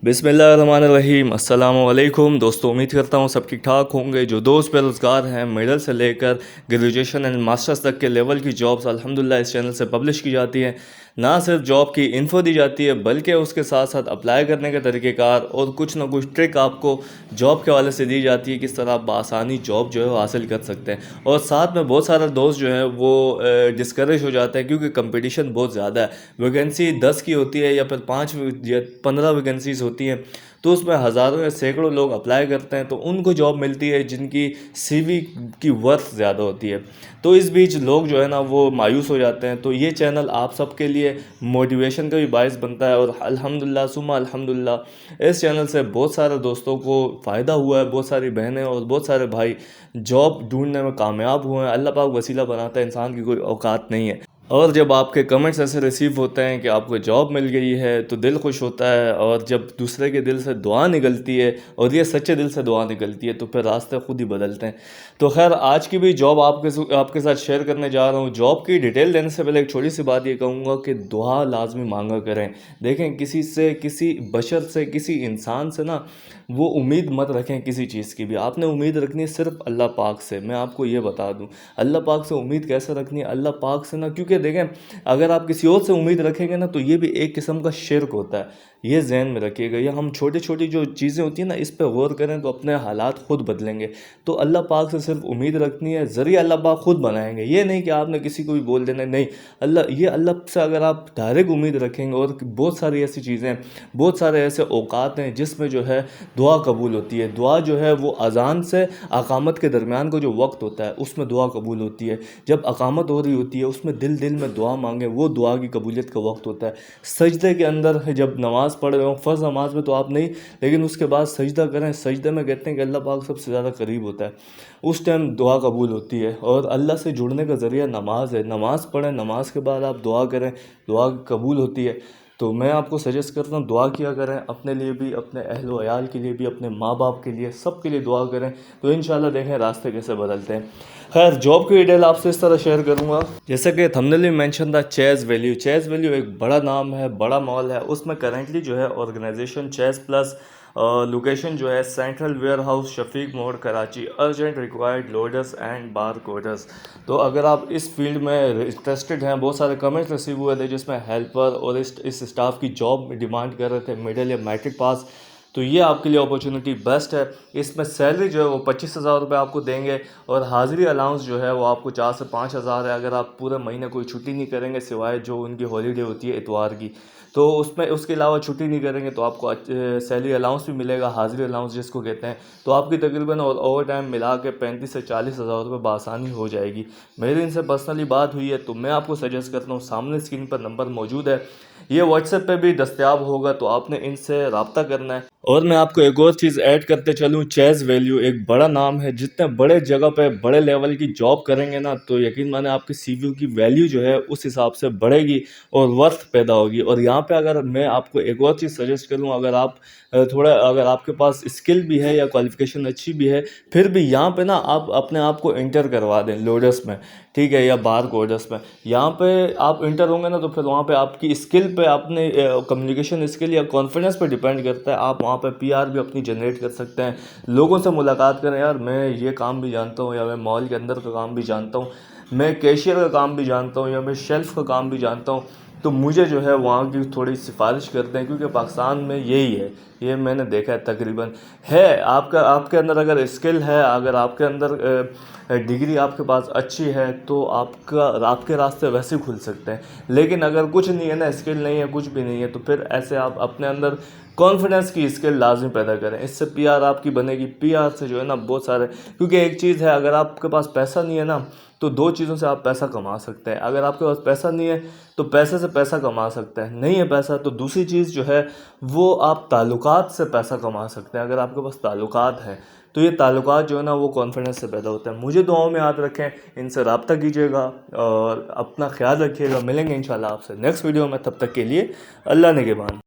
बिस्मिल्लाहिर्रहमानिर्रहीम। अस्सलाम वालेकुम दोस्तों, उम्मीद करता हूँ सब ठीक ठाक होंगे। जो दोस्त बेरोज़गार हैं, मिडिल से लेकर ग्रेजुएशन एंड मास्टर्स तक के लेवल की जॉब्स अल्हम्दुलिल्लाह इस चैनल से पब्लिश की जाती हैं। ना सिर्फ जॉब की इन्फो दी जाती है, बल्कि उसके साथ साथ अप्लाई करने के तरीक़ेकार और कुछ ना कुछ ट्रिक आपको जॉब के हवाले से दी जाती है, किस तरह आप बआसानी जॉब जो है वो हासिल कर सकते हैं। और साथ में बहुत सारे दोस्त जो हैं वो डिस्करेज हो जाते हैं, क्योंकि कंपटीशन बहुत ज़्यादा है। वैकेंसी 10 की होती है या फिर 5 या 15 वैकेंसीज होती हैं, तो उसमें हज़ारों या सैकड़ों लोग अप्लाई करते हैं, तो उनको जॉब मिलती है जिनकी सीवी की वर्थ ज़्यादा होती है। तो इस बीच लोग जो है ना वो मायूस हो जाते हैं। तो ये चैनल आप सबके लिए मोटिवेशन का भी बायस बनता है, और अल्हम्दुलिल्लाह सुम्मा अल्हम्दुलिल्लाह इस चैनल से बहुत सारे दोस्तों को फ़ायदा हुआ है। बहुत सारी बहनें और बहुत सारे भाई जॉब ढूंढने में कामयाब हुए हैं। अल्लाह पाक वसीला बनाता है, इंसान की कोई औकात नहीं है। और जब आपके कमेंट्स ऐसे रिसीव होते हैं कि आपको जॉब मिल गई है, तो दिल खुश होता है। और जब दूसरे के दिल से दुआ निकलती है, और ये सच्चे दिल से दुआ निकलती है, तो फिर रास्ते खुद ही बदलते हैं। तो खैर, आज की भी जॉब आपके साथ शेयर करने जा रहा हूँ। जॉब की डिटेल देने से पहले एक छोटी सी बात ये कहूँगा कि दुआ लाजमी मांगा करें। देखें, किसी से, किसी बशर से, किसी इंसान से ना वो उम्मीद मत रखें किसी चीज़ की भी। आपने उम्मीद रखनी है सिर्फ अल्लाह पाक से। मैं आपको ये बता दूं, अल्लाह पाक से उम्मीद कैसे रखनी है? अल्लाह पाक से ना, क्योंकि देखें, अगर आप किसी और से उम्मीद रखेंगे ना, तो ये भी एक किस्म का शिर्क होता है। ये जहन में रखिएगा। या हम छोटी छोटी जो चीज़ें होती हैं ना, इस पर गौर करें तो अपने हालात खुद बदलेंगे। तो अल्लाह पाक से सिर्फ उम्मीद रखनी है, ज़रिया अल्लाह पाक खुद बनाएंगे। ये नहीं कि आपने किसी को भी बोल देना, नहीं। अल्लाह से अगर आप डायरेक्ट उम्मीद रखेंगे, और बहुत सारी ऐसी चीज़ें हैं, बहुत सारे ऐसे औकात हैं जिसमें जो है दुआ कबूल होती है। दुआ जो है वो अज़ान से अकामत के दरमियान का जो वक्त होता है, उसमें दुआ कबूल होती है। जब अकामत हो रही होती है, उसमें दिल दिल में दुआ मांगे, वो दुआ की कबूलियत का वक्त होता है। सजदे के अंदर जब नमाज़ पढ़ रहे हो, फ़र्ज़ नमाज में तो आप नहीं, लेकिन उसके बाद सजदा करें। सजदे में कहते हैं कि अल्लाह पाक सबसे ज़्यादा करीब होता है, उस टाइम दुआ कबूल होती है। और अल्लाह से जुड़ने का ज़रिया नमाज है। नमाज़ पढ़ें, नमाज के बाद आप दुआ करें, दुआ कबूल होती है। तो मैं आपको सजेस्ट करता हूँ, दुआ किया करें, अपने लिए भी, अपने अहल व अयाल के लिए भी, अपने माँ बाप के लिए, सब के लिए दुआ करें। तो इंशाल्लाह देखें रास्ते कैसे बदलते हैं। खैर, जॉब की डिटेल आपसे इस तरह शेयर करूँगा, जैसे कि थंबनेल में मेंशन था, चेज़ वैल्यू। चेज़ वैल्यू एक बड़ा नाम है, बड़ा मॉल है। उसमें करेंटली जो है ऑर्गेनाइजेशन चेज़ प्लस, लोकेशन जो है सेंट्रल वेयर हाउस, शफीक मोड़, Karachi. Urgent required loaders and bar coders. तो अगर आप इस फील्ड में इंटरेस्टेड हैं, बहुत सारे कमेंट्स रिसीव हुए थे जिसमें हेल्पर और इस स्टाफ की जॉब डिमांड कर रहे थे, मिडिल या मैट्रिक पास। तो ये आपके लिए अपॉर्चुनिटी बेस्ट है। इसमें सैलरी जो है वो 25,000 रुपये आपको देंगे, और हाज़िरी अलाउंस जो है वो आपको 4 से 5,000 है। अगर आप पूरे महीने कोई छुट्टी नहीं करेंगे, सिवाय जो उनकी हॉलीडे होती है इतवार की, तो उसमें उसके अलावा छुट्टी नहीं करेंगे, तो आपको सैलरी अलाउंस भी मिलेगा, हाज़िरी अलाउंस जिसको कहते हैं। तो आपकी तकरीबन और ओवर टाइम मिला के 35 से 40,000 रुपये बआसानी हो जाएगी। मेरी इनसे पर्सनली बात हुई है, तो मैं आपको सजेस्ट करता हूँ, सामने स्क्रीन पर नंबर मौजूद है, ये व्हाट्सएप पे भी दस्तयाब होगा, तो आपने इनसे रब्ता करना है। और मैं आपको एक और चीज़ ऐड करते चलूँ, चेज़ वैल्यू एक बड़ा नाम है। जितने बड़े जगह पे बड़े लेवल की जॉब करेंगे ना, तो यकीन माने आपकी सीवी की वैल्यू जो है उस हिसाब से बढ़ेगी और वर्थ पैदा होगी। और यहाँ पे अगर मैं आपको एक और चीज़ सजेस्ट करूँ, अगर आपके पास स्किल भी है या क्वालिफिकेशन अच्छी भी है, फिर भी यहाँ पे ना आप अपने आप को इंटर करवा दें लोडर्स में, ठीक है, या बार कोडर्स में। यहाँ पे आप इंटर होंगे ना, तो फिर वहाँ पे आपकी स्किल पे, अपने कम्युनिकेशन स्किल या कॉन्फिडेंस पे डिपेंड करता है। आप वहाँ पे पीआर भी अपनी जनरेट कर सकते हैं। लोगों से मुलाकात करें, यार मैं ये काम भी जानता हूँ, या मैं मॉल के अंदर का काम भी जानता हूँ, मैं कैशियर का काम भी जानता हूँ, या मैं शेल्फ का काम भी जानता हूँ। तो मुझे जो है वहाँ की थोड़ी सिफारिश करते हैं, क्योंकि पाकिस्तान में यही है, ये मैंने देखा है तकरीबन। है आपके अंदर अगर स्किल है, अगर आपके अंदर डिग्री आपके पास अच्छी है, तो आपके रास्ते वैसे खुल सकते हैं। लेकिन अगर कुछ नहीं है ना, स्किल नहीं है, कुछ भी नहीं है, तो फिर ऐसे आप अपने अंदर कॉन्फिडेंस की स्किल लाजमी पैदा करें। इससे पीआर आपकी बनेगी। पीआर से जो है ना बहुत सारे, क्योंकि एक चीज़ है, अगर आपके पास पैसा नहीं है ना, तो दो चीज़ों से आप पैसा कमा सकते हैं। अगर आपके पास पैसा नहीं है, तो पैसे से पैसा कमा सकते हैं। नहीं है पैसा, तो दूसरी चीज़ जो है वो आप ताल्लुकात से पैसा कमा सकते हैं। अगर आपके पास ताल्लुकात है, तो ये ताल्लुकात जो है ना वो कॉन्फिडेंस से पैदा होता है। मुझे दुआओं में याद रखें, इनसे रब्ता कीजिएगा, और अपना ख्याल रखिएगा। मिलेंगे इंशाल्लाह आपसे नेक्स्ट वीडियो में, तब तक के लिए अल्लाह निगहबान।